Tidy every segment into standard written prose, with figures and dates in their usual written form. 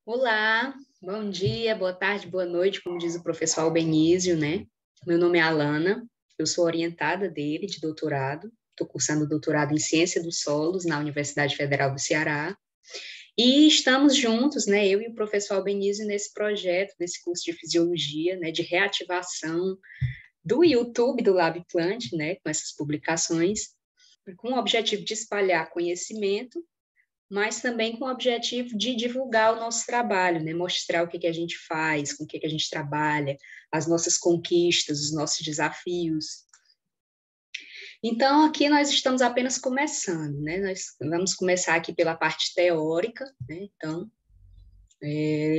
Olá, bom dia, boa tarde, boa noite, como diz o professor Albenísio, né? Meu nome é Alana, eu sou orientada dele de doutorado, estou cursando doutorado em Ciência dos Solos na Universidade Federal do Ceará, e estamos juntos, né, eu e o professor Albenísio, nesse projeto, nesse curso de Fisiologia, né, de reativação do YouTube, do Lab Plant, né, com essas publicações, com o objetivo de espalhar conhecimento, mas também com o objetivo de divulgar o nosso trabalho, né? Mostrar o que a gente faz, com o que a gente trabalha, as nossas conquistas, os nossos desafios. Então, aqui nós estamos apenas começando, né? Nós vamos começar aqui pela parte teórica, né? Então,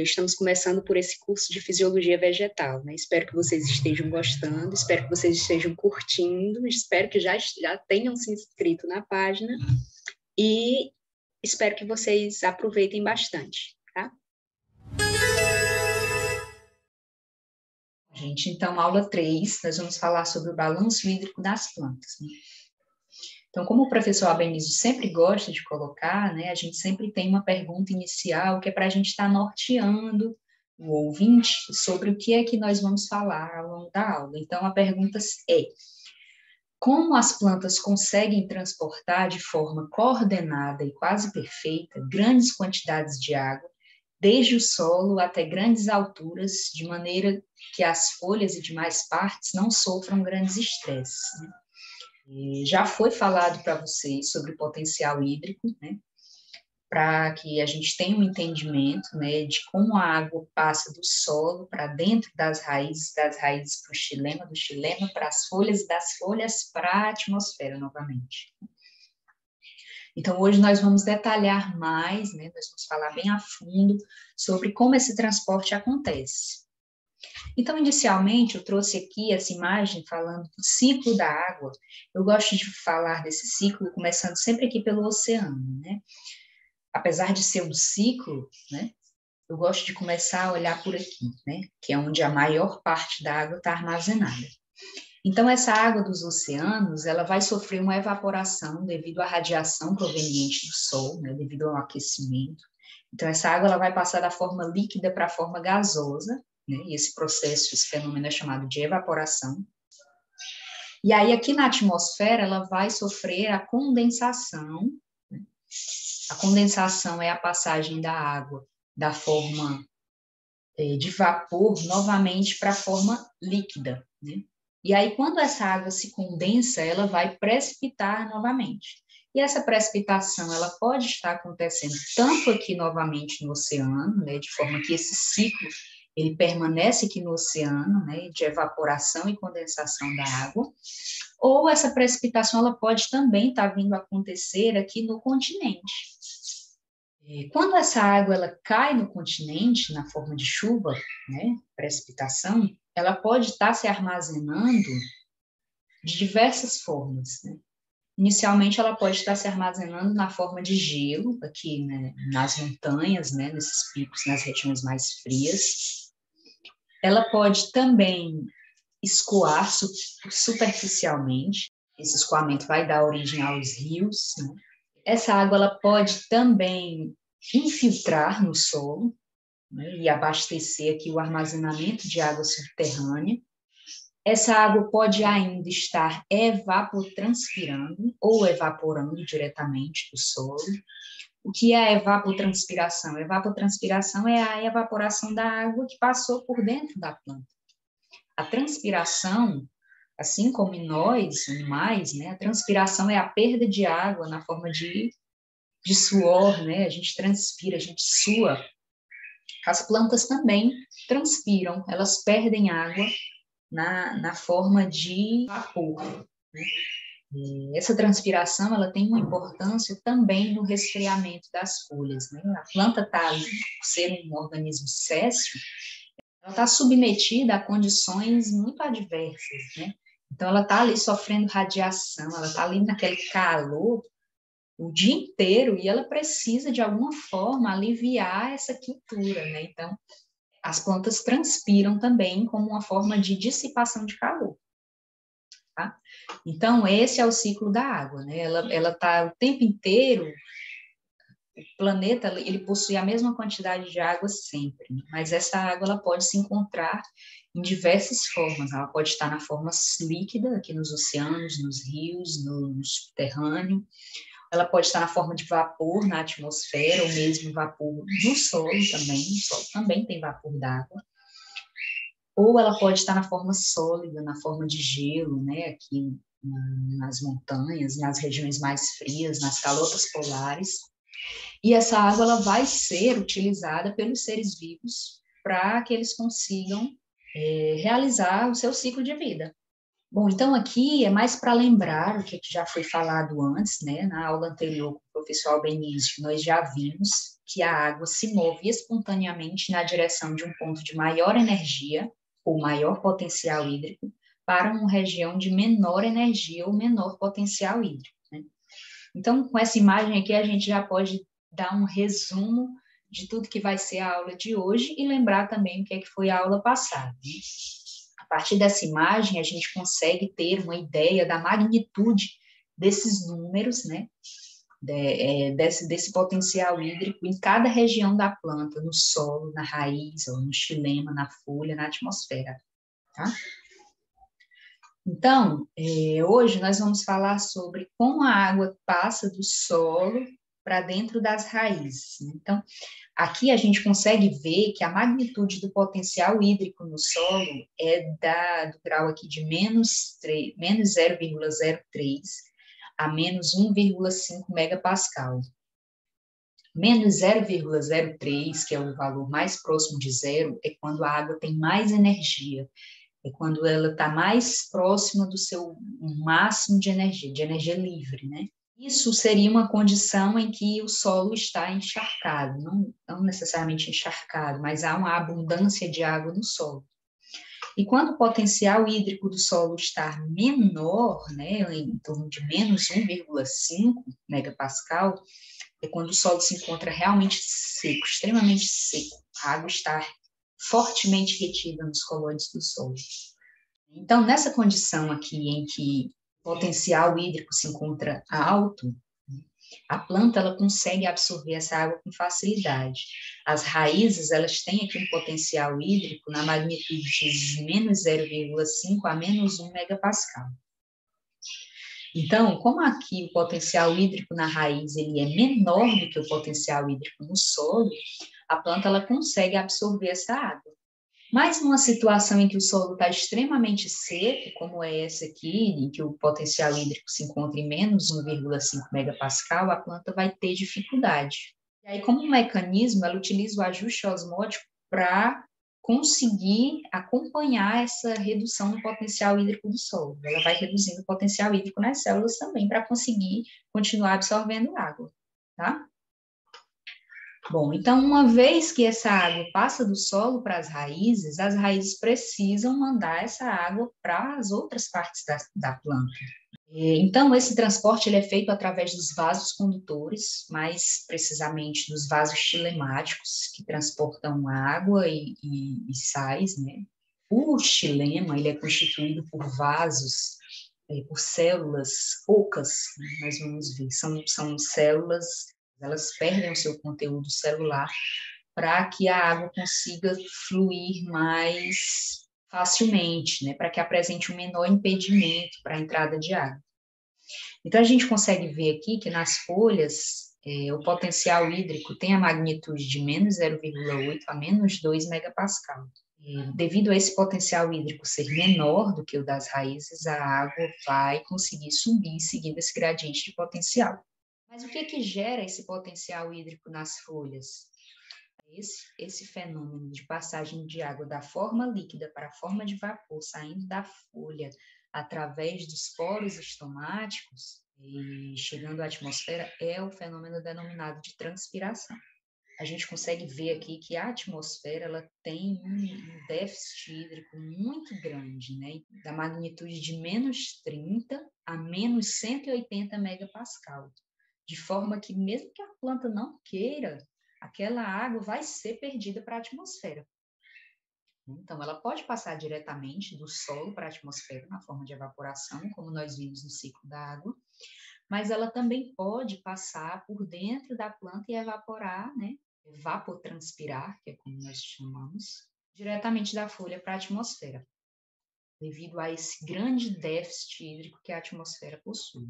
estamos começando por esse curso de Fisiologia Vegetal, né? Espero que vocês estejam gostando, espero que vocês estejam curtindo, espero que já tenham se inscrito na página e espero que vocês aproveitem bastante, tá? Gente, então, aula 3, nós vamos falar sobre o balanço hídrico das plantas, né? Então, como o professor Albenísio sempre gosta de colocar, né, a gente sempre tem uma pergunta inicial que é para a gente estar norteando o ouvinte sobre o que é que nós vamos falar ao longo da aula. Então, a pergunta é: como as plantas conseguem transportar de forma coordenada e quase perfeita grandes quantidades de água, desde o solo até grandes alturas, de maneira que as folhas e demais partes não sofram grandes estresses, né? Já foi falado para vocês sobre o potencial hídrico, né? Para que a gente tenha um entendimento, né, de como a água passa do solo para dentro das raízes para o xilema, do xilema para as folhas e das folhas para a atmosfera novamente. Então, hoje nós vamos detalhar mais, né, nós vamos falar bem a fundo sobre como esse transporte acontece. Então, inicialmente, eu trouxe aqui essa imagem falando do ciclo da água. Eu gosto de falar desse ciclo começando sempre aqui pelo oceano, né? Apesar de ser um ciclo, né, eu gosto de começar a olhar por aqui, né, que é onde a maior parte da água está armazenada. Então, essa água dos oceanos, ela vai sofrer uma evaporação devido à radiação proveniente do Sol, né, devido ao aquecimento. Então, essa água ela vai passar da forma líquida para a forma gasosa, né, e esse processo, esse fenômeno é chamado de evaporação. E aí, aqui na atmosfera, ela vai sofrer a condensação. A condensação é a passagem da água da forma de vapor novamente para a forma líquida, né? E aí, quando essa água se condensa, ela vai precipitar novamente. E essa precipitação, ela pode estar acontecendo tanto aqui novamente no oceano, né, de forma que esse ciclo, ele permanece aqui no oceano, né, de evaporação e condensação da água, ou essa precipitação, ela pode também estar vindo a acontecer aqui no continente. Quando essa água ela cai no continente, na forma de chuva, né, precipitação, ela pode estar se armazenando de diversas formas, né? Inicialmente, ela pode estar se armazenando na forma de gelo, aqui, né, nas montanhas, né, nesses picos, nas regiões mais frias. Ela pode também escoar superficialmente. Esse escoamento vai dar origem aos rios, né? Essa água ela pode também infiltrar no solo, né, e abastecer aqui o armazenamento de água subterrânea. Essa água pode ainda estar evapotranspirando ou evaporando diretamente do solo. O que é a evapotranspiração? A evapotranspiração é a evaporação da água que passou por dentro da planta. A transpiração, assim como em nós, animais, né, a transpiração é a perda de água na forma de suor, né? A gente transpira, a gente sua. As plantas também transpiram, elas perdem água na forma de vapor, né? E essa transpiração, ela tem uma importância também no resfriamento das folhas, né? A planta está ali, por ser um organismo séssil, ela está submetida a condições muito adversas, né? Então, ela está ali sofrendo radiação, ela está ali naquele calor o dia inteiro e ela precisa, de alguma forma, aliviar essa quentura, né? Então, as plantas transpiram também como uma forma de dissipação de calor, tá? Então, esse é o ciclo da água, né? Ela está o tempo inteiro, planeta, ele possui a mesma quantidade de água sempre, né? Mas essa água ela pode se encontrar em diversas formas. Ela pode estar na forma líquida, aqui nos oceanos, nos rios, no subterrâneo. Ela pode estar na forma de vapor na atmosfera, ou mesmo vapor no solo também. O solo também tem vapor d'água. Ou ela pode estar na forma sólida, na forma de gelo, né? Aqui nas montanhas, nas regiões mais frias, nas calotas polares. E essa água ela vai ser utilizada pelos seres vivos para que eles consigam realizar o seu ciclo de vida. Bom, então aqui é mais para lembrar o que já foi falado antes, né? Na aula anterior com o professor Albenício, nós já vimos que a água se move espontaneamente na direção de um ponto de maior energia ou maior potencial hídrico para uma região de menor energia ou menor potencial hídrico, né? Então, com essa imagem aqui, a gente já pode dar um resumo de tudo que vai ser a aula de hoje e lembrar também o que foi a aula passada, né? A partir dessa imagem, a gente consegue ter uma ideia da magnitude desses números, né? Desse potencial hídrico em cada região da planta, no solo, na raiz, ou no xilema, na folha, na atmosfera, tá? Então, hoje nós vamos falar sobre como a água passa do solo para dentro das raízes. Então, aqui a gente consegue ver que a magnitude do potencial hídrico no solo é do grau aqui de menos 0,03 a menos 1,5 megapascal. Menos 0,03, que é o valor mais próximo de zero, é quando a água tem mais energia. É quando ela está mais próxima do seu máximo de energia livre, né? Isso seria uma condição em que o solo está encharcado, não necessariamente encharcado, mas há uma abundância de água no solo. E quando o potencial hídrico do solo está menor, né, em torno de menos 1,5 megapascal, é quando o solo se encontra realmente seco, extremamente seco. A água está fortemente retida nos colônios do solo. Então, nessa condição aqui em que o potencial hídrico se encontra alto, a planta ela consegue absorver essa água com facilidade. As raízes elas têm aqui um potencial hídrico na magnitude de menos 0,5 a menos 1 megapascal. Então, como aqui o potencial hídrico na raiz ele é menor do que o potencial hídrico no solo, a planta ela consegue absorver essa água. Mas numa situação em que o solo está extremamente seco, como é essa aqui, em que o potencial hídrico se encontra em menos 1,5 megapascal, a planta vai ter dificuldade. E aí, como um mecanismo, ela utiliza o ajuste osmótico para conseguir acompanhar essa redução do potencial hídrico do solo. Ela vai reduzindo o potencial hídrico nas células também para conseguir continuar absorvendo água, tá? Bom, então, uma vez que essa água passa do solo para as raízes precisam mandar essa água para as outras partes da planta. Então, esse transporte ele é feito através dos vasos condutores, mais precisamente dos vasos xilemáticos, que transportam água e sais, né? O xilema, ele é constituído por vasos, por células ocas, né? Nós vamos ver, são células, elas perdem o seu conteúdo celular para que a água consiga fluir mais facilmente, né, para que apresente um menor impedimento para a entrada de água. Então, a gente consegue ver aqui que nas folhas, o potencial hídrico tem a magnitude de menos 0,8 a menos 2 megapascal. Devido a esse potencial hídrico ser menor do que o das raízes, a água vai conseguir subir seguindo esse gradiente de potencial. Mas o que gera esse potencial hídrico nas folhas? Esse fenômeno de passagem de água da forma líquida para a forma de vapor, saindo da folha através dos poros estomáticos e chegando à atmosfera, é o fenômeno denominado de transpiração. A gente consegue ver aqui que a atmosfera ela tem um déficit hídrico muito grande, né? Da magnitude de menos 30 a menos 180 megapascal, de forma que mesmo que a planta não queira, aquela água vai ser perdida para a atmosfera. Então, ela pode passar diretamente do solo para a atmosfera na forma de evaporação, como nós vimos no ciclo da água, mas ela também pode passar por dentro da planta e evaporar, né? Evapotranspirar, que é como nós chamamos, diretamente da folha para a atmosfera, devido a esse grande déficit hídrico que a atmosfera possui.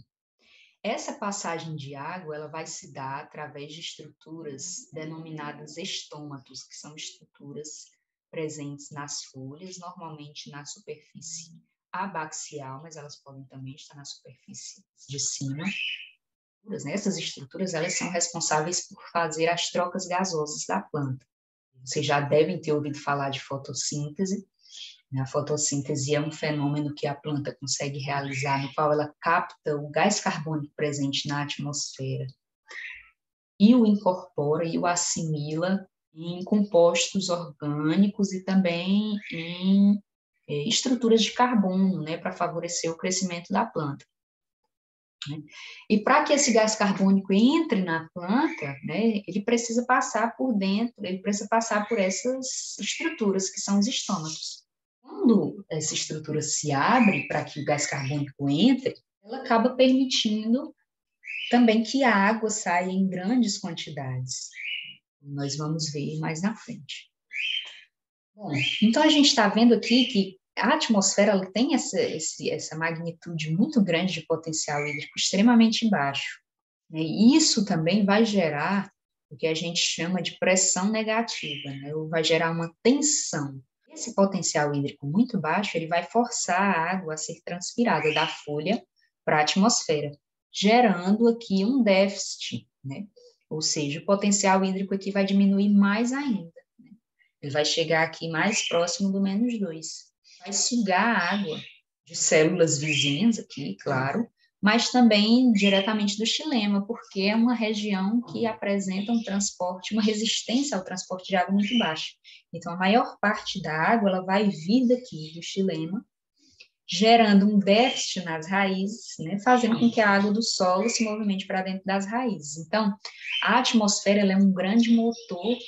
Essa passagem de água, ela vai se dar através de estruturas denominadas estômatos, que são estruturas presentes nas folhas, normalmente na superfície abaxial, mas elas podem também estar na superfície de cima. Essas estruturas, elas são responsáveis por fazer as trocas gasosas da planta. Vocês já devem ter ouvido falar de fotossíntese. A fotossíntese é um fenômeno que a planta consegue realizar, no qual ela capta o gás carbônico presente na atmosfera e o incorpora e o assimila em compostos orgânicos e também em estruturas de carbono, né, para favorecer o crescimento da planta. E para que esse gás carbônico entre na planta, né, ele precisa passar por dentro, ele precisa passar por essas estruturas que são os estômatos. Quando essa estrutura se abre para que o gás carbônico entre, ela acaba permitindo também que a água saia em grandes quantidades. Nós vamos ver mais na frente. Bom, então a gente está vendo aqui que a atmosfera ela tem essa magnitude muito grande de potencial hídrico extremamente baixo, né? E isso também vai gerar o que a gente chama de pressão negativa, né? Ou vai gerar uma tensão. Esse potencial hídrico muito baixo, ele vai forçar a água a ser transpirada da folha para a atmosfera, gerando aqui um déficit, né? Ou seja, o potencial hídrico aqui vai diminuir mais ainda. Né? Ele vai chegar aqui mais próximo do -2. Vai sugar a água de células vizinhas aqui, claro, mas também diretamente do xilema, porque é uma região que apresenta um transporte, uma resistência ao transporte de água muito baixa. Então, a maior parte da água ela vai vir daqui do xilema, gerando um déficit nas raízes, né, fazendo com que a água do solo se movimente para dentro das raízes. Então, a atmosfera ela é um grande motor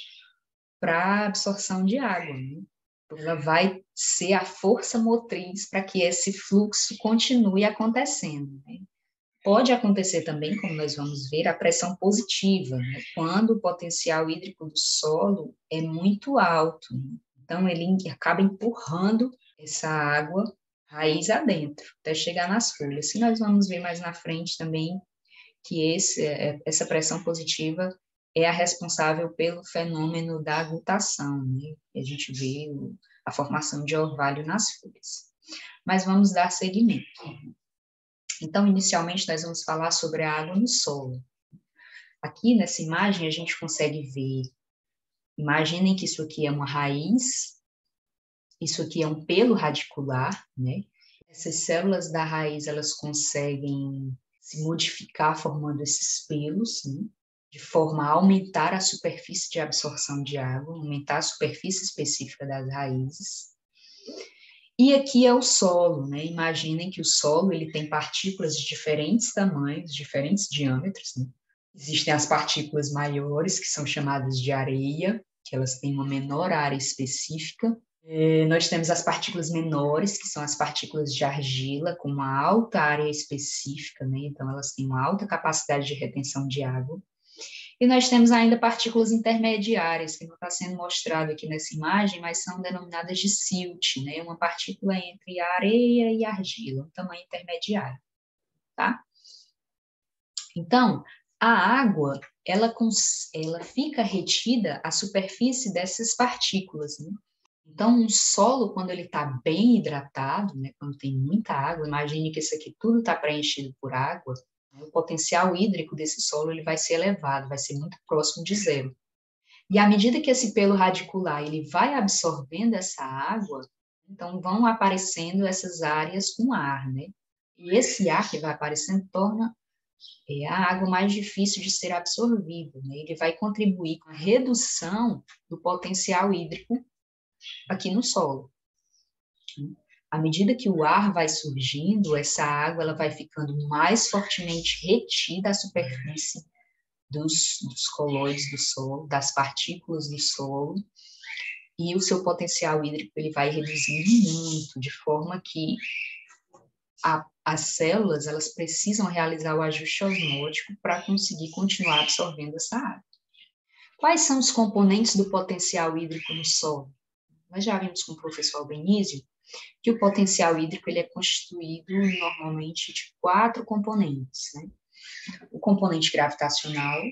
para a absorção de água, né? Ela vai ser a força motriz para que esse fluxo continue acontecendo, né? Pode acontecer também, como nós vamos ver, a pressão positiva, né? Quando o potencial hídrico do solo é muito alto, né? Então ele acaba empurrando essa água raiz adentro, até chegar nas folhas. E nós vamos ver mais na frente também que essa pressão positiva é a responsável pelo fenômeno da agutação, né? A gente vê a formação de orvalho nas folhas. Mas vamos dar seguimento. Então, inicialmente, nós vamos falar sobre a água no solo. Aqui nessa imagem a gente consegue ver, imaginem que isso aqui é uma raiz, isso aqui é um pelo radicular, né? Essas células da raiz, elas conseguem se modificar formando esses pelos, né? De forma a aumentar a superfície de absorção de água, aumentar a superfície específica das raízes. E aqui é o solo, né? Imaginem que o solo ele tem partículas de diferentes tamanhos, diferentes diâmetros, né? Existem as partículas maiores, que são chamadas de areia, que elas têm uma menor área específica. Nós temos as partículas menores, que são as partículas de argila, com uma alta área específica, né? Então elas têm uma alta capacidade de retenção de água. E nós temos ainda partículas intermediárias, que não está sendo mostrado aqui nessa imagem, mas são denominadas de silt, né? Uma partícula entre a areia e a argila, um tamanho intermediário, tá? Então, a água, ela fica retida à superfície dessas partículas, né? Então, um solo, quando ele está bem hidratado, né, quando tem muita água, imagine que isso aqui tudo está preenchido por água, o potencial hídrico desse solo ele vai ser elevado, vai ser muito próximo de zero. E à medida que esse pelo radicular ele vai absorvendo essa água, então vão aparecendo essas áreas com ar, né? E esse ar que vai aparecendo torna a água mais difícil de ser absorvida, né? Ele vai contribuir com a redução do potencial hídrico aqui no solo. À medida que o ar vai surgindo, essa água ela vai ficando mais fortemente retida à superfície dos coloides do solo, das partículas do solo, e o seu potencial hídrico ele vai reduzindo muito, de forma que as células, elas precisam realizar o ajuste osmótico para conseguir continuar absorvendo essa água. Quais são os componentes do potencial hídrico no solo? Nós já vimos com o professor Albenísio que o potencial hídrico ele é constituído normalmente de 4 componentes, né? O componente gravitacional,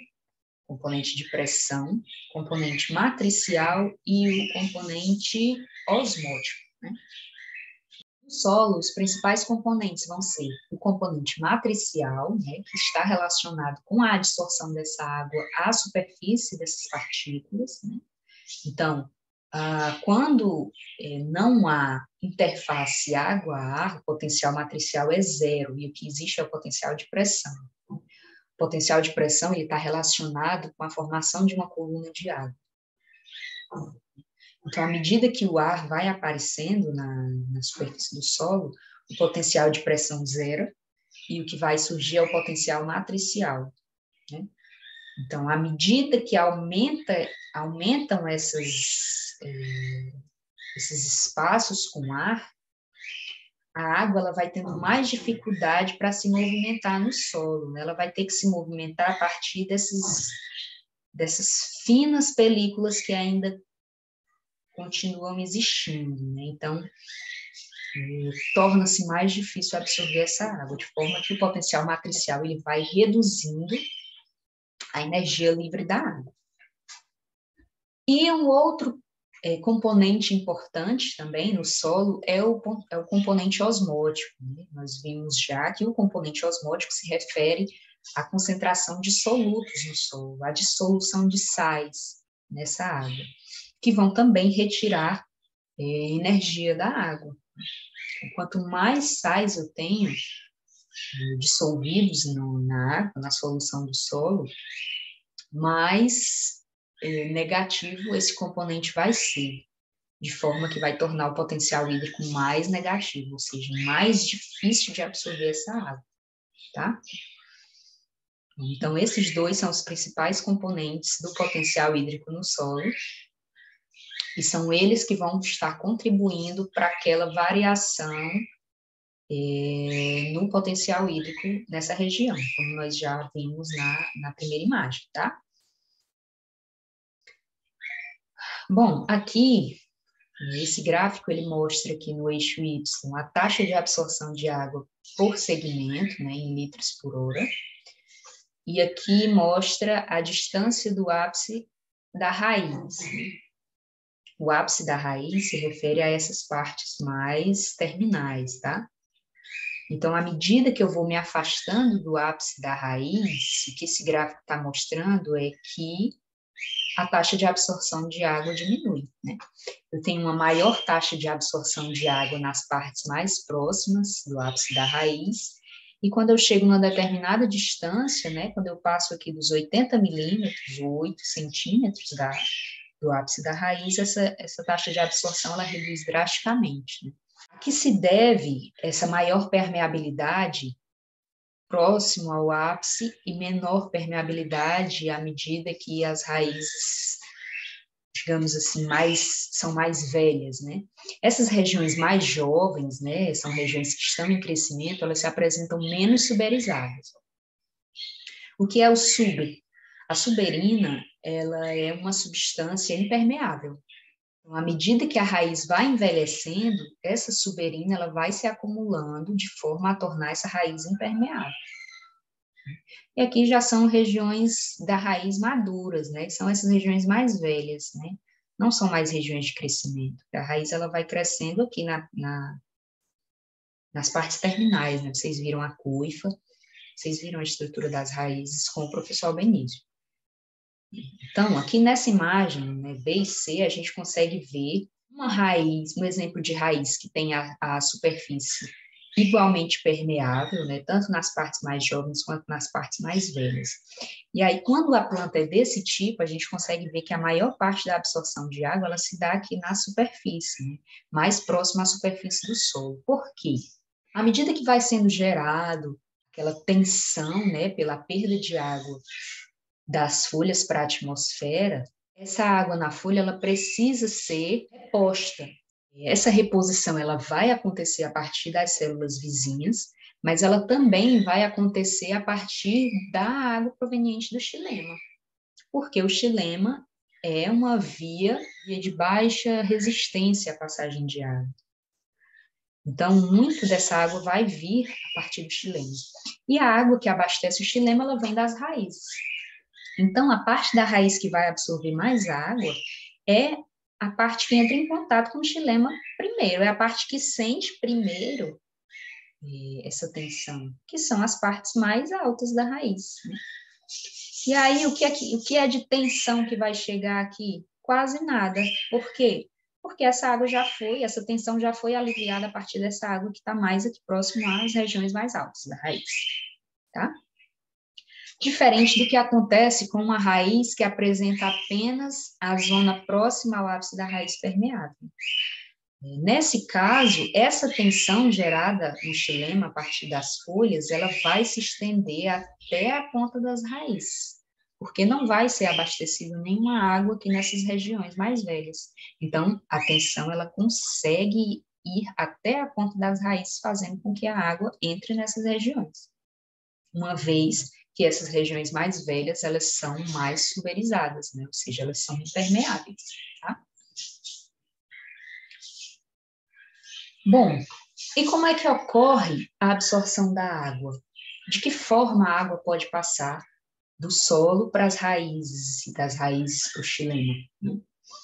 componente de pressão, componente matricial e o componente osmótico, né? No solo, os principais componentes vão ser o componente matricial, né, que está relacionado com a adsorção dessa água à superfície dessas partículas, né? Então, quando não há interface água-ar, o potencial matricial é zero, e o que existe é o potencial de pressão. O potencial de pressão está relacionado com a formação de uma coluna de água. Então, à medida que o ar vai aparecendo na superfície do solo, o potencial de pressão zero, e o que vai surgir é o potencial matricial, né? Então, à medida que aumentam esses espaços com ar, a água ela vai tendo mais dificuldade para se movimentar no solo, né? Ela vai ter que se movimentar a partir dessas finas películas que ainda continuam existindo, né? Então, torna-se mais difícil absorver essa água, de forma que o potencial matricial ele vai reduzindo a energia livre da água. E um outro componente importante também no solo é o componente osmótico, né? Nós vimos já que o componente osmótico se refere à concentração de solutos no solo, à dissolução de sais nessa água, que vão também retirar energia da água. Quanto mais sais eu tenho dissolvidos na água, na solução do solo, mais negativo esse componente vai ser, de forma que vai tornar o potencial hídrico mais negativo, ou seja, mais difícil de absorver essa água, tá? Então, esses dois são os principais componentes do potencial hídrico no solo, e são eles que vão estar contribuindo para aquela variação no potencial hídrico nessa região, como nós já vimos na primeira imagem, tá? Bom, aqui, esse gráfico, ele mostra aqui no eixo Y a taxa de absorção de água por segmento, né, em litros por hora, e aqui mostra a distância do ápice da raiz. O ápice da raiz se refere a essas partes mais terminais, tá? Então, à medida que eu vou me afastando do ápice da raiz, o que esse gráfico está mostrando é que a taxa de absorção de água diminui, né? Eu tenho uma maior taxa de absorção de água nas partes mais próximas do ápice da raiz, e quando eu chego numa determinada distância, né, quando eu passo aqui dos 80 milímetros, 8 centímetros do ápice da raiz, essa taxa de absorção ela reduz drasticamente, né? A que se deve essa maior permeabilidade próximo ao ápice e menor permeabilidade à medida que as raízes, digamos assim, são mais velhas, né? Essas regiões mais jovens, né, são regiões que estão em crescimento, elas se apresentam menos suberizadas. O que é o suber? A suberina, ela é uma substância impermeável. Então, à medida que a raiz vai envelhecendo, essa suberina ela vai se acumulando de forma a tornar essa raiz impermeável. E aqui já são regiões da raiz maduras, né? São essas regiões mais velhas, né? Não são mais regiões de crescimento. A raiz ela vai crescendo aqui nas partes terminais, né? Vocês viram a coifa, vocês viram a estrutura das raízes com o professor Albenísio. Então, aqui nessa imagem, né, B e C, a gente consegue ver uma raiz, um exemplo de raiz que tem a superfície igualmente permeável, né, tanto nas partes mais jovens quanto nas partes mais velhas. E aí, quando a planta é desse tipo, a gente consegue ver que a maior parte da absorção de água, ela se dá aqui na superfície, né, mais próxima à superfície do solo. Por quê? À medida que vai sendo gerado aquela tensão, né, pela perda de água das folhas para a atmosfera, essa água na folha ela precisa ser reposta. Essa reposição ela vai acontecer a partir das células vizinhas, mas ela também vai acontecer a partir da água proveniente do xilema, porque o xilema é uma via de baixa resistência à passagem de água. Então, muito dessa água vai vir a partir do xilema. E a água que abastece o xilema, ela vem das raízes. Então, a parte da raiz que vai absorver mais água é a parte que entra em contato com o xilema primeiro, é a parte que sente primeiro essa tensão, que são as partes mais altas da raiz. Né? E aí, o que é de tensão que vai chegar aqui? Quase nada. Por quê? Porque essa tensão já foi aliviada a partir dessa água que está mais aqui próximo às regiões mais altas da raiz, tá? Diferente do que acontece com uma raiz que apresenta apenas a zona próxima ao ápice da raiz permeável. Nesse caso, essa tensão gerada no xilema a partir das folhas, ela vai se estender até a ponta das raízes, porque não vai ser abastecida nenhuma água aqui nessas regiões mais velhas. Então, a tensão, ela consegue ir até a ponta das raízes, fazendo com que a água entre nessas regiões. Uma vez que essas regiões mais velhas, elas são mais suberizadas, né? Ou seja, elas são impermeáveis, tá? Bom, e como é que ocorre a absorção da água? De que forma a água pode passar do solo para as raízes e das raízes para o xilema? Né?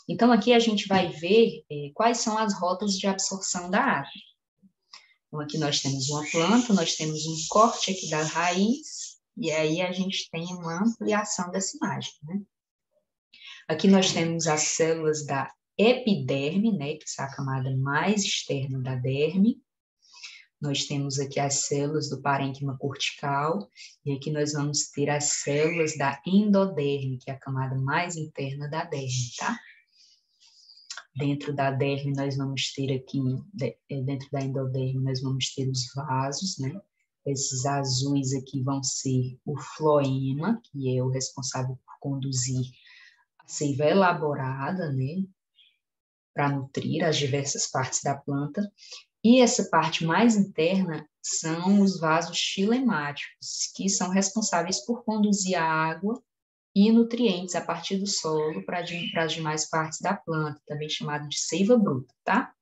Então, aqui a gente vai ver quais são as rotas de absorção da água. Então, aqui nós temos uma planta, nós temos um corte aqui da raiz, e aí a gente tem uma ampliação dessa imagem. Né? Aqui nós temos as células da epiderme, né, que é a camada mais externa da derme. Nós temos aqui as células do parênquima cortical, e aqui nós vamos ter as células da endoderme, que é a camada mais interna da derme, tá? Dentro da derme, nós vamos ter aqui, dentro da endoderme, nós vamos ter os vasos, né? Esses azuis aqui vão ser o floema, que é o responsável por conduzir a seiva elaborada, né? Para nutrir as diversas partes da planta. E essa parte mais interna são os vasos xilemáticos, que são responsáveis por conduzir a água e nutrientes a partir do solo para as demais partes da planta, também chamado de seiva bruta, tá?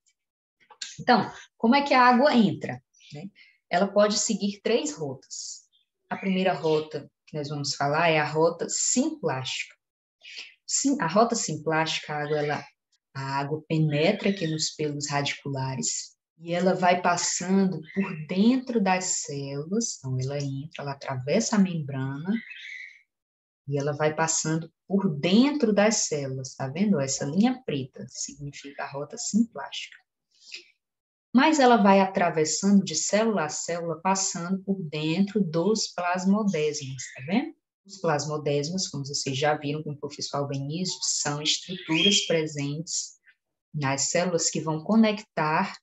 Então, como é que a água entra? Né? Ela pode seguir 3 rotas. A primeira rota que nós vamos falar é a rota simplástica. A rota simplástica, a água penetra aqui nos pelos radiculares, e ela vai passando por dentro das células, então ela entra, ela atravessa a membrana, e ela vai passando por dentro das células, tá vendo? Essa linha preta significa a rota simplástica. Mas ela vai atravessando de célula a célula, passando por dentro dos plasmodesmos, tá vendo? Os plasmodesmos, como vocês já viram com o professor Albenizio, são estruturas presentes nas células que vão conectar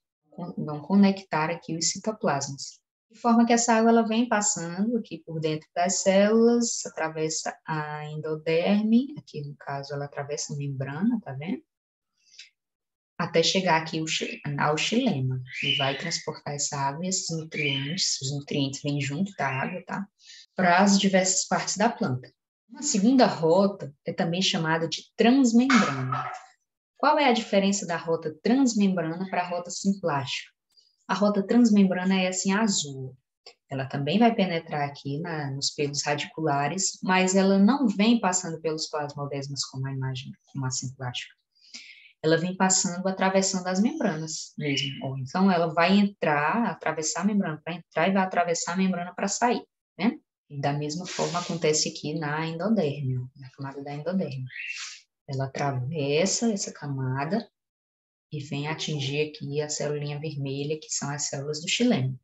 aqui os citoplasmas. De forma que essa água ela vem passando aqui por dentro das células, atravessa a endoderme, aqui no caso ela atravessa a membrana, tá vendo? Até chegar aqui ao xilema, e vai transportar essa água e esses nutrientes, os nutrientes vêm junto da água, tá? Para as diversas partes da planta. Uma segunda rota é também chamada de transmembrana. Qual é a diferença da rota transmembrana para a rota simplástica? A rota transmembrana é assim azul. Ela também vai penetrar aqui nos pelos radiculares, mas ela não vem passando pelos plasmodesmos como a imagem, como a simplástica. Ela vem passando, atravessando as membranas mesmo. Ou então ela vai entrar, atravessar a membrana para entrar e vai atravessar a membrana para sair, né? E da mesma forma acontece aqui na endoderme, na camada da endoderme. Ela atravessa essa camada e vem atingir aqui a célulinha vermelha, que são as células do xilema.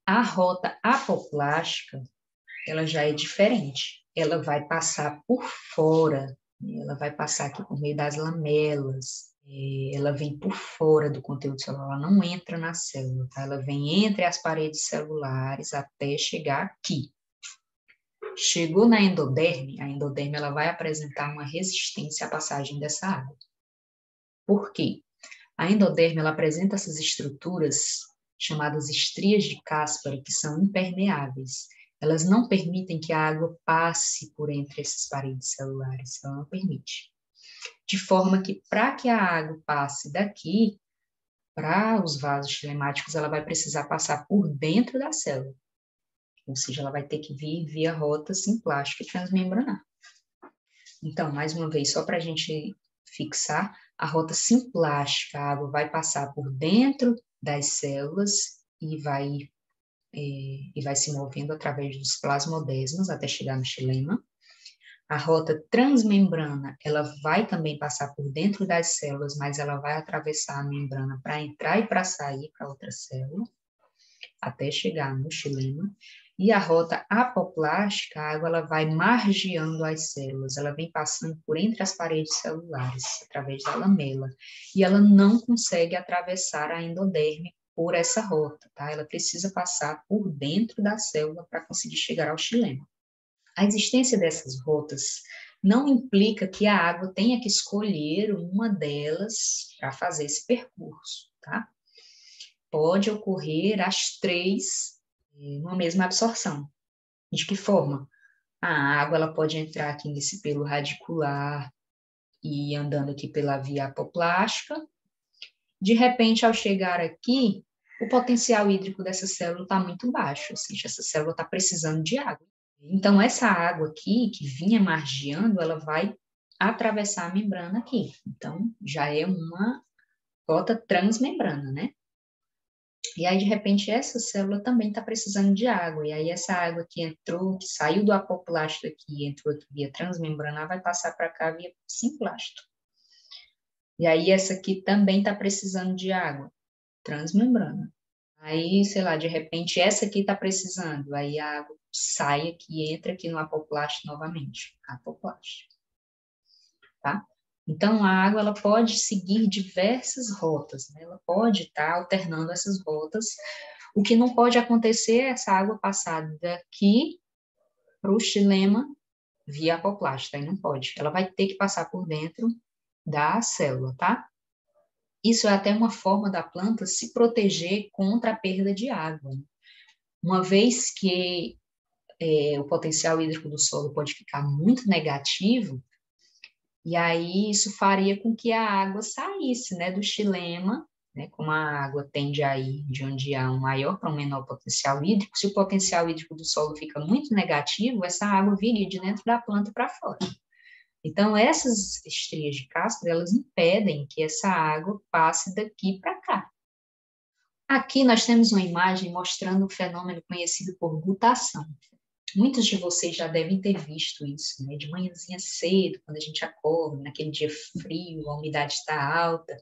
A rota apoplástica, ela já é diferente. Ela vai passar por fora, ela vai passar aqui por meio das lamelas, ela vem por fora do conteúdo celular, ela não entra na célula, tá? Ela vem entre as paredes celulares até chegar aqui. Chegou na endoderme, a endoderme ela vai apresentar uma resistência à passagem dessa água. Por quê? A endoderme, ela apresenta essas estruturas chamadas estrias de Caspary, que são impermeáveis. Elas não permitem que a água passe por entre essas paredes celulares, ela não permite. De forma que, para que a água passe daqui, para os vasos xilemáticos, ela vai precisar passar por dentro da célula. Ou seja, ela vai ter que vir via rota simplástica e transmembranar. Então, mais uma vez, só para a gente fixar, a rota simplástica, a água vai passar por dentro das células e vai se movendo através dos plasmodesmas até chegar no xilema. A rota transmembrana, ela vai também passar por dentro das células, mas ela vai atravessar a membrana para entrar e para sair para outra célula, até chegar no xilema. E a rota apoplástica, a água ela vai margeando as células, ela vem passando por entre as paredes celulares, através da lamela, e ela não consegue atravessar a endoderme por essa rota, tá? Ela precisa passar por dentro da célula para conseguir chegar ao xilema. A existência dessas rotas não implica que a água tenha que escolher uma delas para fazer esse percurso, tá? Pode ocorrer as três numa mesma absorção. De que forma? A água ela pode entrar aqui nesse pelo radicular e ir andando aqui pela via apoplástica. De repente, ao chegar aqui, o potencial hídrico dessa célula está muito baixo, ou seja, essa célula está precisando de água. Então, essa água aqui, que vinha margeando, ela vai atravessar a membrana aqui. Então, já é uma rota transmembrana, né? E aí, de repente, essa célula também está precisando de água. E aí, essa água que entrou, que saiu do apoplásto aqui, entrou aqui via transmembranar, vai passar para cá via simplasto. E aí, essa aqui também está precisando de água, transmembrana. Aí, sei lá, de repente, essa aqui está precisando. Aí, a água sai aqui e entra aqui no apoplásto novamente. Apoplásto. Tá? Então, a água ela pode seguir diversas rotas, né? Ela pode estar alternando essas rotas. O que não pode acontecer é essa água passar daqui para o xilema via apoplasta, aí não pode. Ela vai ter que passar por dentro da célula, tá? Isso é até uma forma da planta se proteger contra a perda de água. Uma vez que o potencial hídrico do solo pode ficar muito negativo, e aí isso faria com que a água saísse, né, do xilema, né, como a água tende a ir de onde há um maior para um menor potencial hídrico, se o potencial hídrico do solo fica muito negativo, essa água viria de dentro da planta para fora. Então, essas estrias de casca, elas impedem que essa água passe daqui para cá. Aqui nós temos uma imagem mostrando um fenômeno conhecido por gutação. Muitos de vocês já devem ter visto isso, né? De manhãzinha cedo, quando a gente acorda, naquele dia frio, a umidade está alta.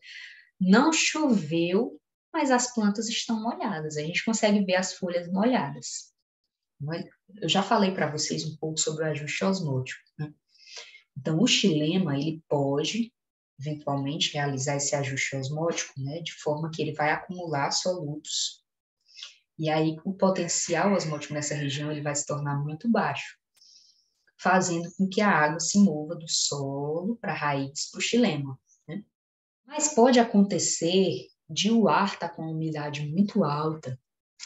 Não choveu, mas as plantas estão molhadas. A gente consegue ver as folhas molhadas. Eu já falei para vocês um pouco sobre o ajuste osmótico, né? Então, o xilema, ele pode, eventualmente, realizar esse ajuste osmótico, né? De forma que ele vai acumular solutos. E aí, o potencial osmótico nessa região ele vai se tornar muito baixo, fazendo com que a água se mova do solo para a raiz, para o xilema, né? Mas pode acontecer de o ar estar com uma umidade muito alta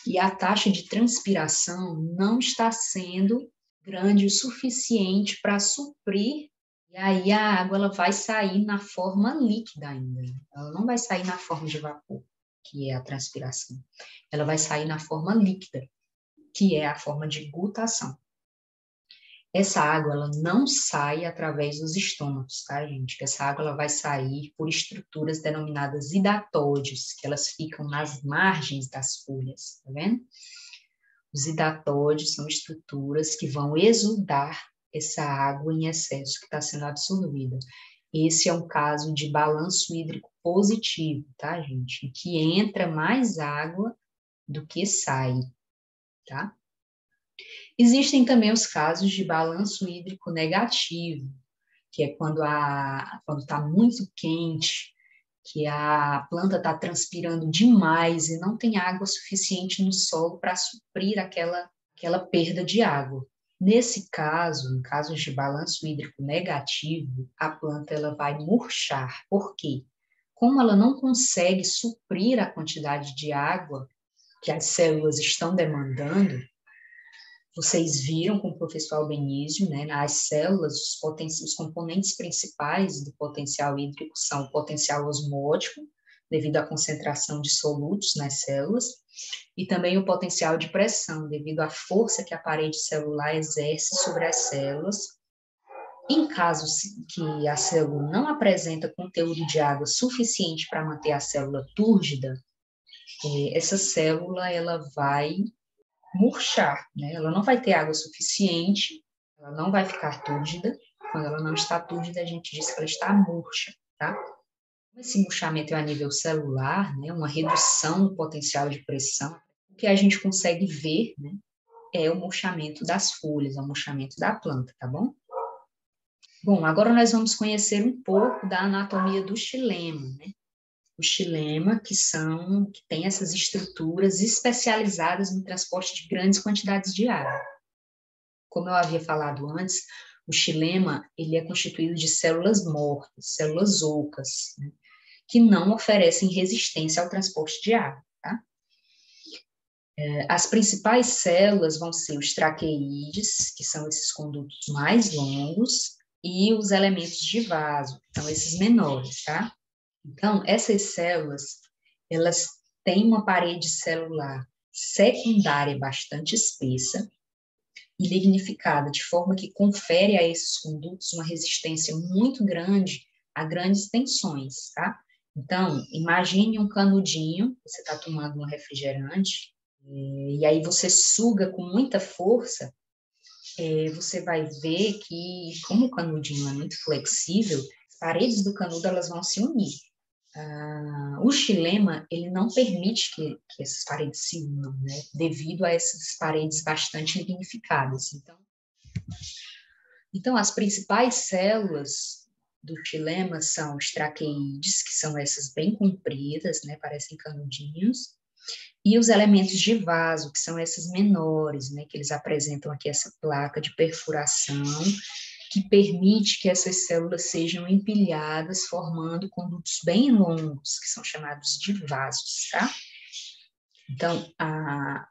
e a taxa de transpiração não está sendo grande o suficiente para suprir, e aí a água ela vai sair na forma líquida ainda, ela não vai sair na forma de vapor, que é a transpiração. Ela vai sair na forma líquida, que é a forma de gutação. Essa água, ela não sai através dos estômagos, tá, gente? Essa água, ela vai sair por estruturas denominadas hidatódios, que elas ficam nas margens das folhas, tá vendo? Os hidatódios são estruturas que vão exudar essa água em excesso que está sendo absorvida. Esse é um caso de balanço hídrico positivo, tá, gente? Em que entra mais água do que sai, tá? Existem também os casos de balanço hídrico negativo, que é quando está muito quente, que a planta está transpirando demais e não tem água suficiente no solo para suprir aquela perda de água. Nesse caso, em casos de balanço hídrico negativo, a planta ela vai murchar. Por quê? como ela não consegue suprir a quantidade de água que as células estão demandando, vocês viram com o professor Albenísio, né, as células, os componentes principais do potencial hídrico são o potencial osmótico, devido à concentração de solutos nas células, e também o potencial de pressão, devido à força que a parede celular exerce sobre as células. Em casos que a célula não apresenta conteúdo de água suficiente para manter a célula túrgida, essa célula ela vai murchar, né? Ela não vai ter água suficiente, ela não vai ficar túrgida. Quando ela não está túrgida, a gente diz que ela está murcha, tá? Esse murchamento é a nível celular, né? Uma redução do potencial de pressão. O que a gente consegue ver, né, é o murchamento das folhas, é o murchamento da planta, tá bom? Bom, agora nós vamos conhecer um pouco da anatomia do xilema, né? O xilema, que tem essas estruturas especializadas no transporte de grandes quantidades de água. Como eu havia falado antes, o xilema ele é constituído de células mortas, células ocas, né, que não oferecem resistência ao transporte de água. Tá? As principais células vão ser os traqueídeos, que são esses condutos mais longos, e os elementos de vaso, que são esses menores, tá? Então, essas células, elas têm uma parede celular secundária bastante espessa e lignificada, de forma que confere a esses condutos uma resistência muito grande a grandes tensões, tá? Então, imagine um canudinho, você está tomando um refrigerante, e aí você suga com muita força, você vai ver que, como o canudinho é muito flexível, as paredes do canudo elas vão se unir. O xilema, ele não permite que essas paredes se unam, né, devido a essas paredes bastante lignificadas. Então, as principais células do xilema são os traqueídeos, que são essas bem compridas, né, parecem canudinhos, e os elementos de vaso, que são esses menores, né, que eles apresentam aqui essa placa de perfuração, que permite que essas células sejam empilhadas, formando condutos bem longos, que são chamados de vasos, tá? Então,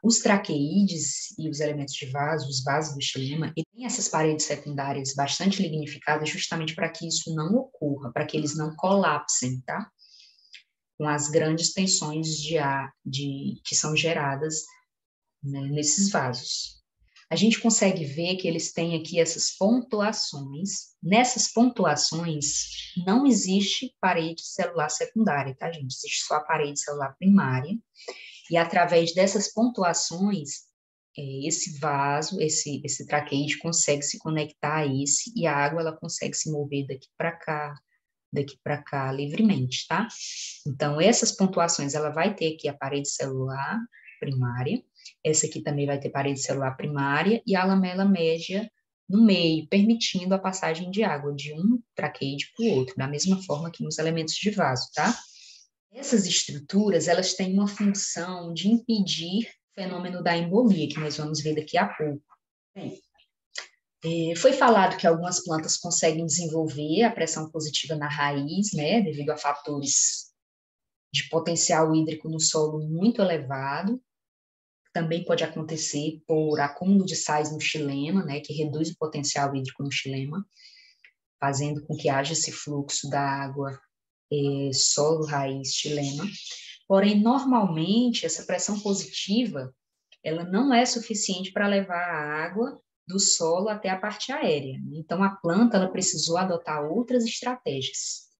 os traqueídeos e os elementos de vaso, os vasos do xilema, têm essas paredes secundárias bastante lignificadas justamente para que isso não ocorra, para que eles não colapsem, tá? Com as grandes tensões de ar que são geradas, né, nesses vasos. A gente consegue ver que eles têm aqui essas pontuações. Nessas pontuações, não existe parede celular secundária, tá, gente? Existe só a parede celular primária. E através dessas pontuações, esse vaso, esse traqueide consegue se conectar a esse, e a água ela consegue se mover daqui para cá livremente, tá? Então, essas pontuações, ela vai ter aqui a parede celular primária, essa aqui também vai ter parede celular primária e a lamela média no meio, permitindo a passagem de água de um traqueide para o outro, da mesma forma que nos elementos de vaso, tá? Essas estruturas, elas têm uma função de impedir o fenômeno da embolia, que nós vamos ver daqui a pouco. Bem, foi falado que algumas plantas conseguem desenvolver a pressão positiva na raiz, né, devido a fatores de potencial hídrico no solo muito elevado. Também pode acontecer por acúmulo de sais no xilema, né, que reduz o potencial hídrico no xilema, fazendo com que haja esse fluxo da água solo, raiz, xilema. Porém, normalmente, essa pressão positiva, ela não é suficiente para levar a água do solo até a parte aérea. Então, a planta ela precisou adotar outras estratégias.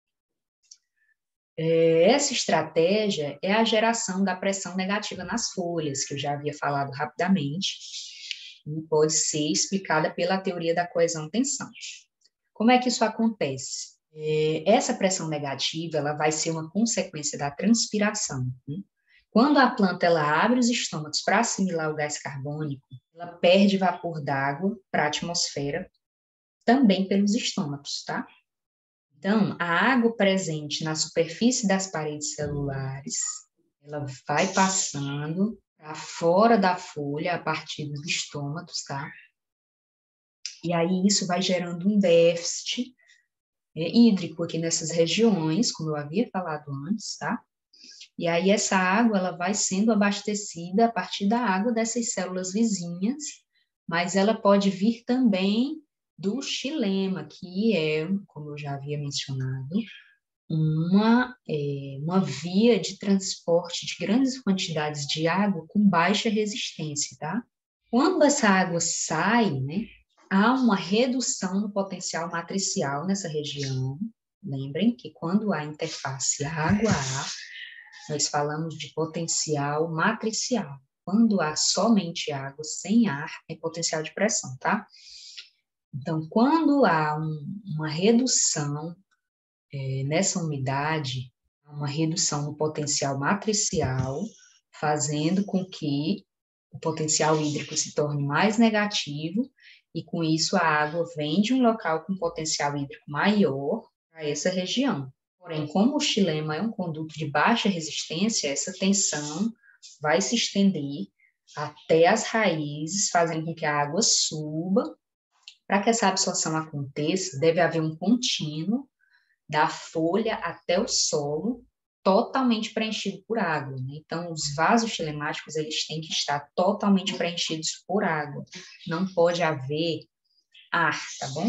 Essa estratégia é a geração da pressão negativa nas folhas, que eu já havia falado rapidamente, e pode ser explicada pela teoria da coesão-tensão. Como é que isso acontece? Essa pressão negativa ela vai ser uma consequência da transpiração. Né? Quando a planta ela abre os estômatos para assimilar o gás carbônico, ela perde vapor d'água para a atmosfera, também pelos estômatos, tá? Então, a água presente na superfície das paredes celulares, ela vai passando para fora da folha a partir dos estômatos, tá? E aí isso vai gerando um déficit hídrico aqui nessas regiões, como eu havia falado antes, tá? E aí essa água ela vai sendo abastecida a partir da água dessas células vizinhas, mas ela pode vir também do xilema, que é, como eu já havia mencionado, uma via de transporte de grandes quantidades de água com baixa resistência, tá? Quando essa água sai, né, há uma redução no potencial matricial nessa região. Lembrem que quando há interface água-ar, nós falamos de potencial matricial. Quando há somente água sem ar, é potencial de pressão, tá? Então, quando há uma redução nessa umidade, uma redução no potencial matricial, fazendo com que o potencial hídrico se torne mais negativo, e com isso a água vem de um local com potencial hídrico maior para essa região. Porém, como o xilema é um conduto de baixa resistência, essa tensão vai se estender até as raízes, fazendo com que a água suba. Para que essa absorção aconteça, deve haver um contínuo da folha até o solo, totalmente preenchido por água, né? Então, os vasos xilemáticos, eles têm que estar totalmente preenchidos por água. Não pode haver ar, tá bom?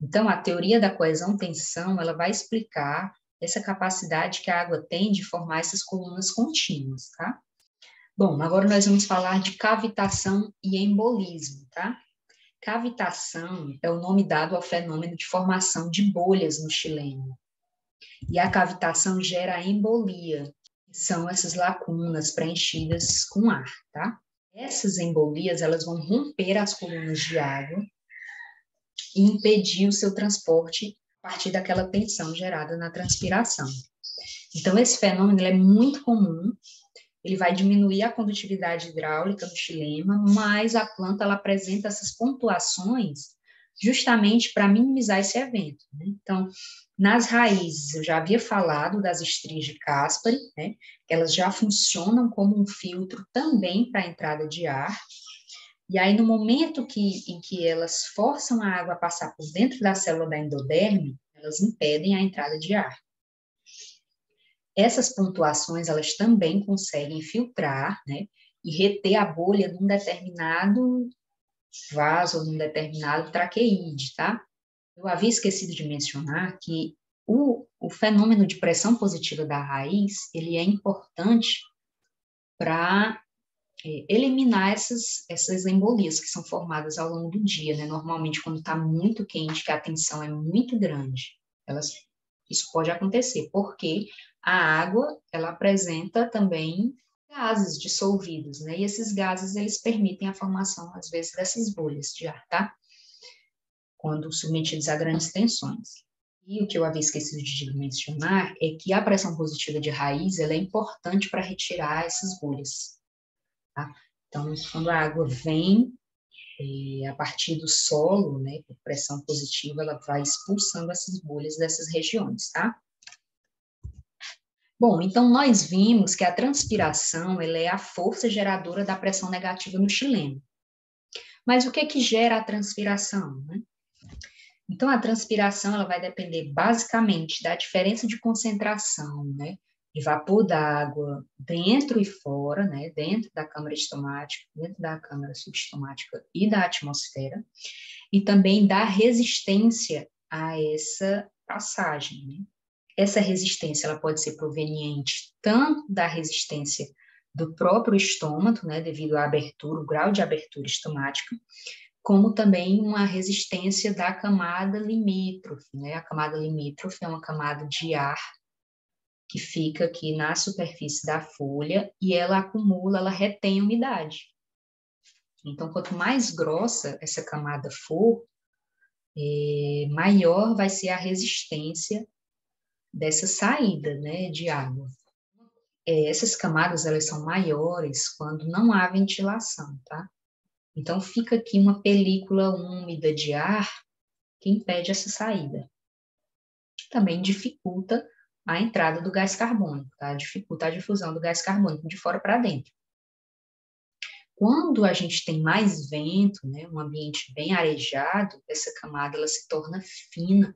Então, a teoria da coesão-tensão, ela vai explicar essa capacidade que a água tem de formar essas colunas contínuas, tá? Bom, agora nós vamos falar de cavitação e embolismo, tá? Cavitação é o nome dado ao fenômeno de formação de bolhas no xilema. E a cavitação gera a embolia, que são essas lacunas preenchidas com ar, tá? Essas embolias, elas vão romper as colunas de água e impedir o seu transporte a partir daquela tensão gerada na transpiração. Então, esse fenômeno é muito comum, ele vai diminuir a condutividade hidráulica do xilema, mas a planta ela apresenta essas pontuações justamente para minimizar esse evento, né? Então, nas raízes, eu já havia falado das estrias de Caspary, né? Elas já funcionam como um filtro também para a entrada de ar. E aí, no momento em que elas forçam a água a passar por dentro da célula da endoderme, elas impedem a entrada de ar. Essas pontuações, elas também conseguem filtrar, né, e reter a bolha num determinado vaso ou num determinado traqueíde, tá? Eu havia esquecido de mencionar que o fenômeno de pressão positiva da raiz, ele é importante para eliminar essas embolias que são formadas ao longo do dia, né? Normalmente, quando está muito quente, que a tensão é muito grande, isso pode acontecer, porque a água, ela apresenta também gases dissolvidos, né? E esses gases, eles permitem a formação, às vezes, dessas bolhas de ar, tá? Quando submetidos a grandes tensões. E o que eu havia esquecido de mencionar é que a pressão positiva de raiz, ela é importante para retirar essas bolhas, tá? Então, quando a água vem a partir do solo, né, por pressão positiva, ela vai expulsando essas bolhas dessas regiões, tá? Bom, então nós vimos que a transpiração, ela é a força geradora da pressão negativa no xilema. Mas o que é que gera a transpiração, né? Então, a transpiração, ela vai depender basicamente da diferença de concentração, né, de vapor d'água dentro e fora, né, dentro da câmara estomática, dentro da câmara subestomática e da atmosfera, e também da resistência a essa passagem, né? Essa resistência, ela pode ser proveniente tanto da resistência do próprio estômago, né, devido à abertura, o grau de abertura estomática, como também uma resistência da camada limítrofe, né? A camada limítrofe é uma camada de ar que fica aqui na superfície da folha e ela acumula, ela retém umidade. Então, quanto mais grossa essa camada for, maior vai ser a resistência dessa saída, né, de água. Essas camadas, elas são maiores quando não há ventilação, tá? Então, fica aqui uma película úmida de ar que impede essa saída. Também dificulta a entrada do gás carbônico, tá? Dificulta a difusão do gás carbônico de fora para dentro. Quando a gente tem mais vento, né, um ambiente bem arejado, essa camada ela se torna fina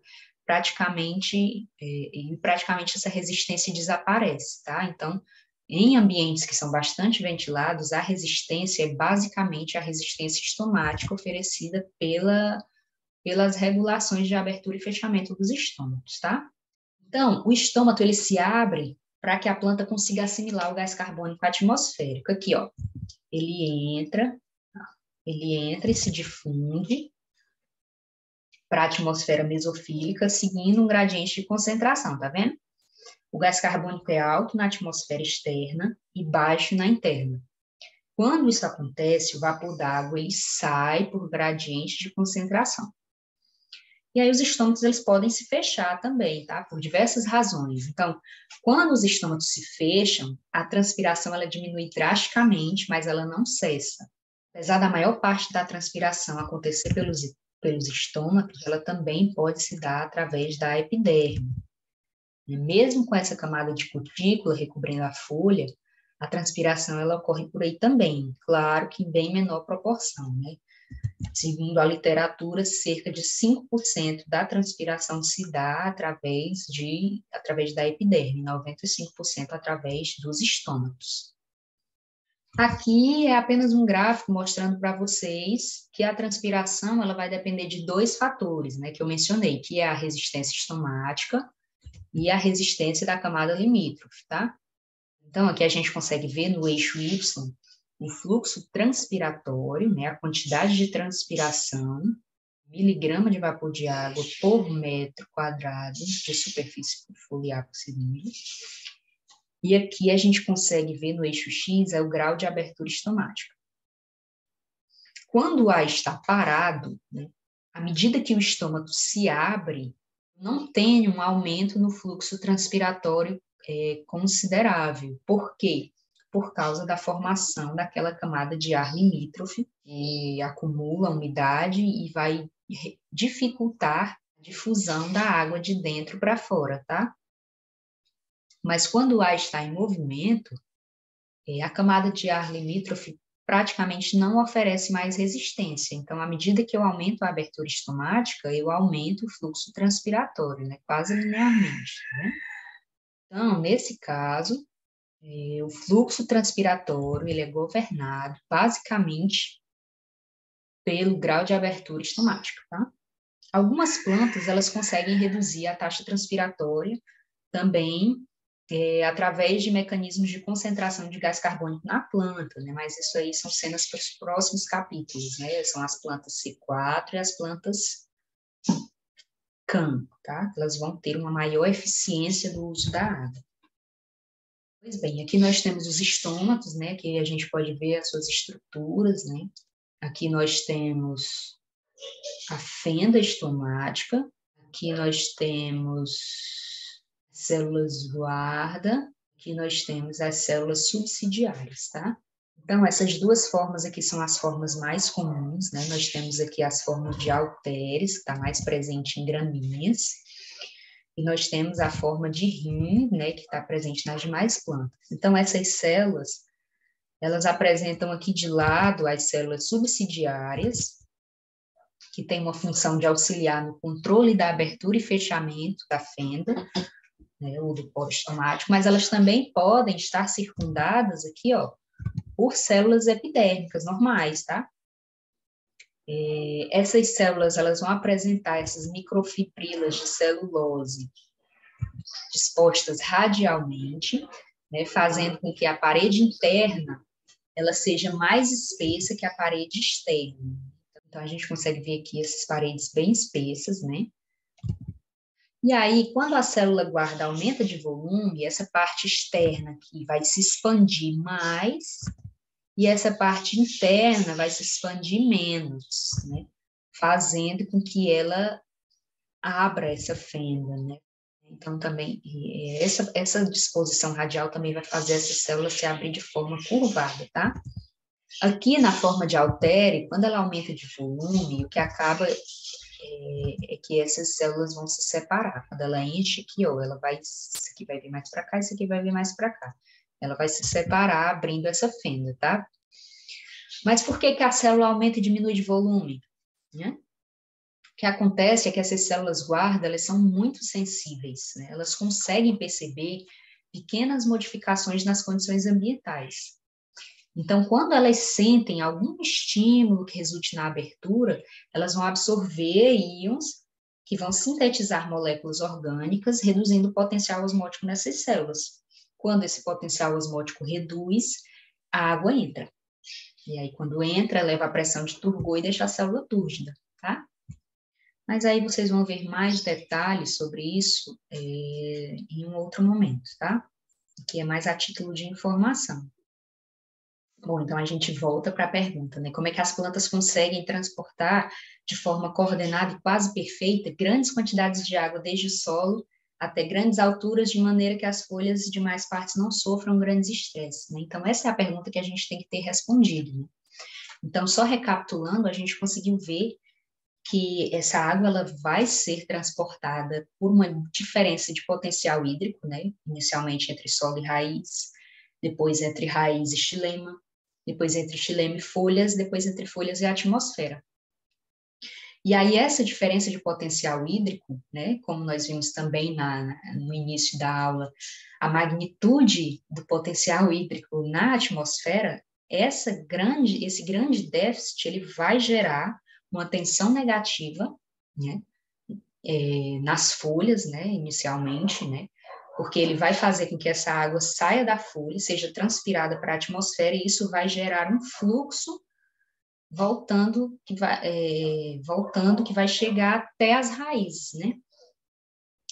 praticamente essa resistência desaparece, tá? Então, em ambientes que são bastante ventilados, a resistência é basicamente a resistência estomática oferecida pelas regulações de abertura e fechamento dos estômatos, tá? Então, o estômago, ele se abre para que a planta consiga assimilar o gás carbônico atmosférico. Aqui, ó, ele entra e se difunde para a atmosfera mesofílica, seguindo um gradiente de concentração, tá vendo? O gás carbônico é alto na atmosfera externa e baixo na interna. Quando isso acontece, o vapor d'água ele sai por gradiente de concentração. E aí os estômagos eles podem se fechar também, tá? Por diversas razões. Então, quando os estômagos se fecham, a transpiração ela diminui drasticamente, mas ela não cessa. Apesar da maior parte da transpiração acontecer pelos estômagos, ela também pode se dar através da epiderme. Mesmo com essa camada de cutícula recobrindo a folha, a transpiração ela ocorre por aí também, claro que em bem menor proporção, né? Segundo a literatura, cerca de 5% da transpiração se dá através da epiderme, 95% através dos estômagos. Aqui é apenas um gráfico mostrando para vocês que a transpiração ela vai depender de dois fatores, né, que eu mencionei, que é a resistência estomática e a resistência da camada limítrofe, tá? Então, aqui a gente consegue ver no eixo Y o fluxo transpiratório, né, a quantidade de transpiração, miligrama de vapor de água por metro quadrado de superfície foliar por segundo. E aqui a gente consegue ver no eixo X é o grau de abertura estomática. Quando o ar está parado, né, à medida que o estômago se abre, não tem um aumento no fluxo transpiratório considerável. Por quê? Por causa da formação daquela camada de ar limítrofe, que acumula umidade e vai dificultar a difusão da água de dentro para fora, tá? Mas quando o ar está em movimento, a camada de ar limítrofe praticamente não oferece mais resistência. Então, à medida que eu aumento a abertura estomática, eu aumento o fluxo transpiratório, né? Quase linearmente, né? Então, nesse caso, o fluxo transpiratório ele é governado basicamente pelo grau de abertura estomática, tá? Algumas plantas, elas conseguem reduzir a taxa transpiratória também através de mecanismos de concentração de gás carbônico na planta, né? Mas isso aí são cenas para os próximos capítulos, né? São as plantas C4 e as plantas CAN, tá? Elas vão ter uma maior eficiência do uso da água. Pois bem, aqui nós temos os estômatos, né? Que a gente pode ver as suas estruturas, né? Aqui nós temos a fenda estomática, aqui nós temos células guarda, aqui nós temos as células subsidiárias, tá? Então, essas duas formas aqui são as formas mais comuns, né? Nós temos aqui as formas de halteres, que está mais presente em gramíneas, e nós temos a forma de rim, né? Que está presente nas demais plantas. Então, essas células, elas apresentam aqui de lado as células subsidiárias, que tem uma função de auxiliar no controle da abertura e fechamento da fenda, né, ou do poro estomático, mas elas também podem estar circundadas aqui, ó, por células epidérmicas normais, tá? Essas células, elas vão apresentar essas microfibrilas de celulose dispostas radialmente, né, fazendo com que a parede interna ela seja mais espessa que a parede externa. Então, a gente consegue ver aqui essas paredes bem espessas, né? E aí, quando a célula guarda aumenta de volume, essa parte externa aqui vai se expandir mais e essa parte interna vai se expandir menos, né? Fazendo com que ela abra essa fenda, né? Então, também, essa disposição radial também vai fazer essa célula se abrir de forma curvada, tá? Aqui na forma de haltere, quando ela aumenta de volume, o que acaba é que essas células vão se separar. Quando ela enche aqui, ó, isso aqui vai vir mais para cá, isso aqui vai vir mais para cá. Ela vai se separar abrindo essa fenda, tá? Mas por que a célula aumenta e diminui de volume? Né? que acontece é que essas células guarda, elas são muito sensíveis, né? Elas conseguem perceber pequenas modificações nas condições ambientais. Então, quando elas sentem algum estímulo que resulte na abertura, elas vão absorver íons que vão sintetizar moléculas orgânicas, reduzindo o potencial osmótico nessas células. Quando esse potencial osmótico reduz, a água entra. E aí, quando entra, leva a pressão de turgor e deixa a célula túrgida, tá? Mas aí vocês vão ver mais detalhes sobre isso em um outro momento, tá? Que é mais a título de informação. Bom, então a gente volta para a pergunta, né? Como é que as plantas conseguem transportar de forma coordenada e quase perfeita grandes quantidades de água desde o solo até grandes alturas, de maneira que as folhas de mais partes não sofram grandes estresses, né? Então, essa é a pergunta que a gente tem que ter respondido, né? Então, só recapitulando, a gente conseguiu ver que essa água ela vai ser transportada por uma diferença de potencial hídrico, né? Inicialmente entre solo e raiz, depois entre raiz e xilema, depois entre xilema e folhas, depois entre folhas e atmosfera. E aí essa diferença de potencial hídrico, né, como nós vimos também no início da aula, a magnitude do potencial hídrico na atmosfera, esse grande déficit, ele vai gerar uma tensão negativa, né, nas folhas, né, inicialmente, né, porque ele vai fazer com que essa água saia da folha, seja transpirada para a atmosfera, e isso vai gerar um fluxo voltando que vai chegar até as raízes, né?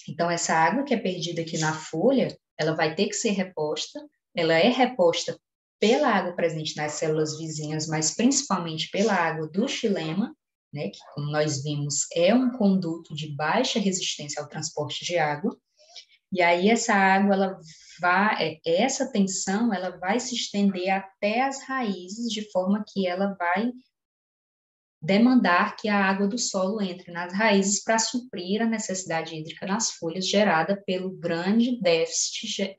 Então, essa água que é perdida aqui na folha, ela vai ter que ser reposta, ela é reposta pela água presente nas células vizinhas, mas principalmente pela água do xilema, né, que, como nós vimos, é um conduto de baixa resistência ao transporte de água. E aí essa água, essa tensão, ela vai se estender até as raízes, de forma que ela vai demandar que a água do solo entre nas raízes para suprir a necessidade hídrica nas folhas gerada pelo grande déficit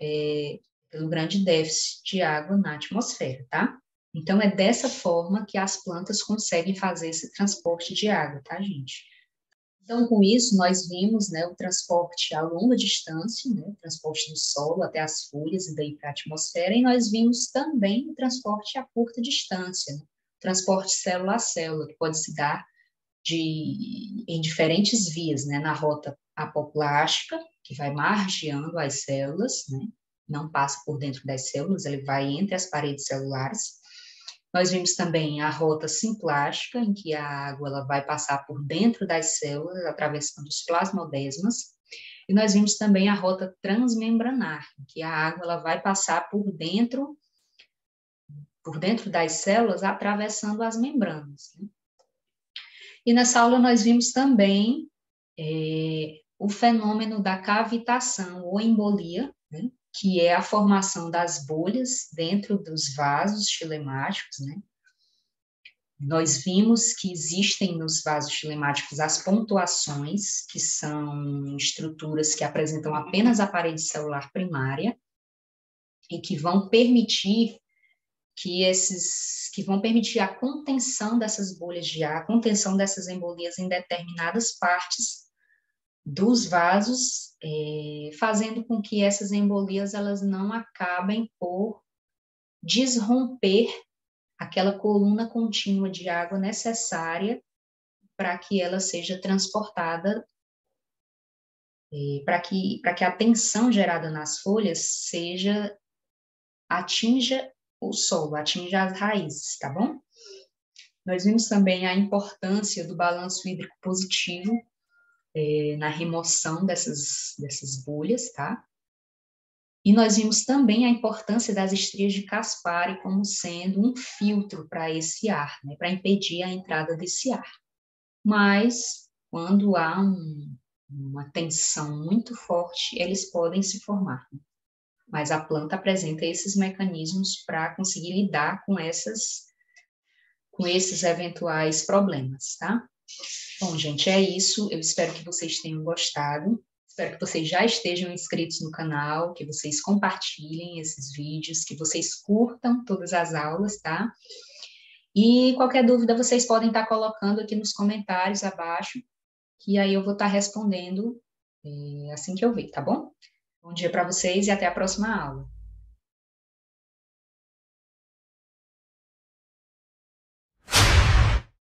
de água na atmosfera, tá? Então, é dessa forma que as plantas conseguem fazer esse transporte de água, tá, gente? Então, com isso, nós vimos, né, o transporte a longa distância, né, o transporte do solo até as folhas e daí para a atmosfera, e nós vimos também o transporte a curta distância, né, transporte célula a célula, que pode se dar em diferentes vias, né, na rota apoplástica, que vai margeando as células, né, não passa por dentro das células, ele vai entre as paredes celulares. Nós vimos também a rota simplástica, em que a água ela vai passar por dentro das células, atravessando os plasmodesmas. E nós vimos também a rota transmembranar, em que a água ela vai passar por dentro das células, atravessando as membranas, né? E nessa aula nós vimos também o fenômeno da cavitação ou embolia, né, que é a formação das bolhas dentro dos vasos xilemáticos, né? Nós vimos que existem nos vasos xilemáticos as pontuações, que são estruturas que apresentam apenas a parede celular primária e que vão permitir a contenção dessas bolhas de ar, a contenção dessas embolias em determinadas partes dos vasos, fazendo com que essas embolias elas não acabem por desromper aquela coluna contínua de água necessária para que ela seja transportada, para que a tensão gerada nas folhas atinja o solo, atinja as raízes, tá bom? Nós vimos também a importância do balanço hídrico positivo na remoção dessas bolhas, tá? E nós vimos também a importância das estrias de Caspari como sendo um filtro para esse ar, né, para impedir a entrada desse ar. Mas, quando há uma tensão muito forte, eles podem se formar. Mas a planta apresenta esses mecanismos para conseguir lidar com esses eventuais problemas, tá? Bom, gente, é isso. Eu espero que vocês tenham gostado. Espero que vocês já estejam inscritos no canal, que vocês compartilhem esses vídeos, que vocês curtam todas as aulas, tá? E qualquer dúvida vocês podem estar colocando aqui nos comentários abaixo, que aí eu vou estar respondendo assim que eu ver, tá bom? Bom dia para vocês e até a próxima aula.